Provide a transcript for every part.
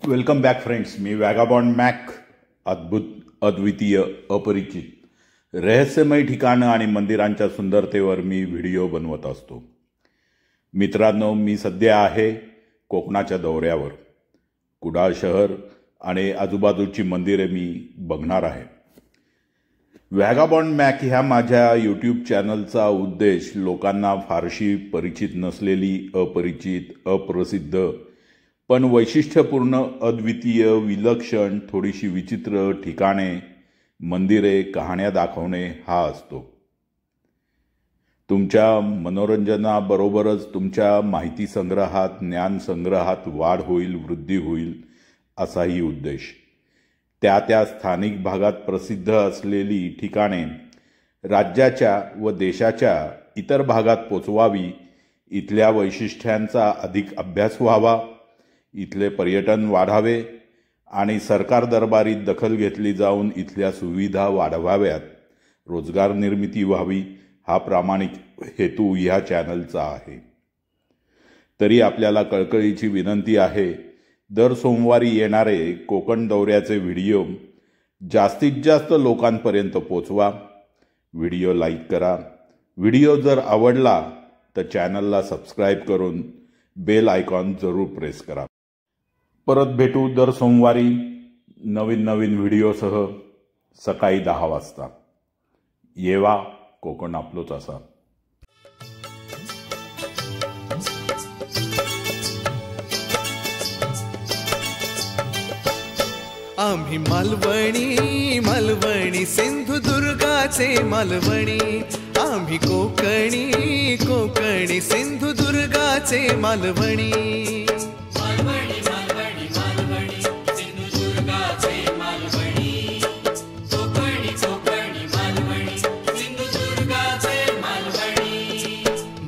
Welcome back friends. मी vagabond Mac. अद्भुत, अद्वितीय, अपरिचित, रहस्यमय ठिकाणं आणि मंदिरांच्या सुंदरतेवर मी व्हिडिओ बनवत असतो. मित्रांनो, मी सध्या आहे कोकणाच्या दौऱ्यावर. कुडाळ शहर आणि आजूबाजूची मंदिरे मी बघणार आहे. वॅगाबॉन्ड मॅक ह्या माझ्या यूट्यूब चॅनलचा उद्देश लोकांना फारशी परिचित नसलेली, अपरिचित, अप्रसिद्ध पण वैशिष्ट्यपूर्ण, अद्वितीय, विलक्षण, थोडीशी विचित्र ठिकाणे, मंदिरे, कहाण्या दाखवणे हा असतो. तुमच्या मनोरंजनाबरोबरच तुमच्या माहिती संग्रहात, ज्ञान संग्रहात वाढ होईल, वृद्धी होईल असाही उद्देश. त्या स्थानिक भागात प्रसिद्ध असलेली ठिकाणे राज्याच्या व देशाच्या इतर भागात पोचवावी, इथल्या वैशिष्ट्यांचा अधिक अभ्यास व्हावा, इथले पर्यटन वाढावे आणि सरकार दरबारीत दखल घेतली जाऊन इथल्या सुविधा वाढवाव्यात, रोजगार निर्मिती व्हावी हा प्रामाणिक हेतू ह्या चॅनलचा आहे. तरी आपल्याला कळकळीची विनंती आहे, दर सोमवारी येणारे कोकण दौऱ्याचे व्हिडिओ जास्तीत जास्त लोकांपर्यंत पोचवा. व्हिडिओ लाईक करा. व्हिडिओ जर आवडला तर चॅनलला सबस्क्राईब करून बेल आयकॉन जरूर प्रेस करा. परत भेटू दर सोमवारी नवीन व्हिडिओसह सकाळी 10 वाजता. येवा, कोकण आपलोच असा. आम्ही मालवणी सिंधुदुर्गाचे मालवणी. आम्ही कोकणी सिंधुदुर्गाचे मालवणी.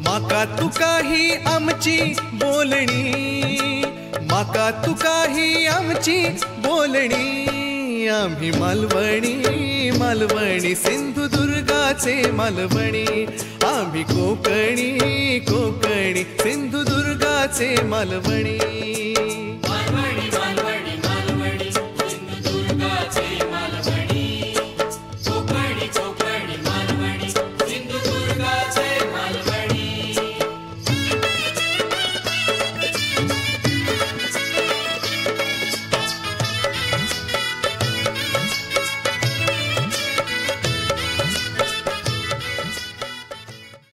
माका तुकाही आमची बोलणी, माका तुकाही आमची बोलणी. आम्ही मालवणी सिंधुदुर्गाचे मालवणी. आम्ही कोकणी सिंधुदुर्गाचे मालवणी.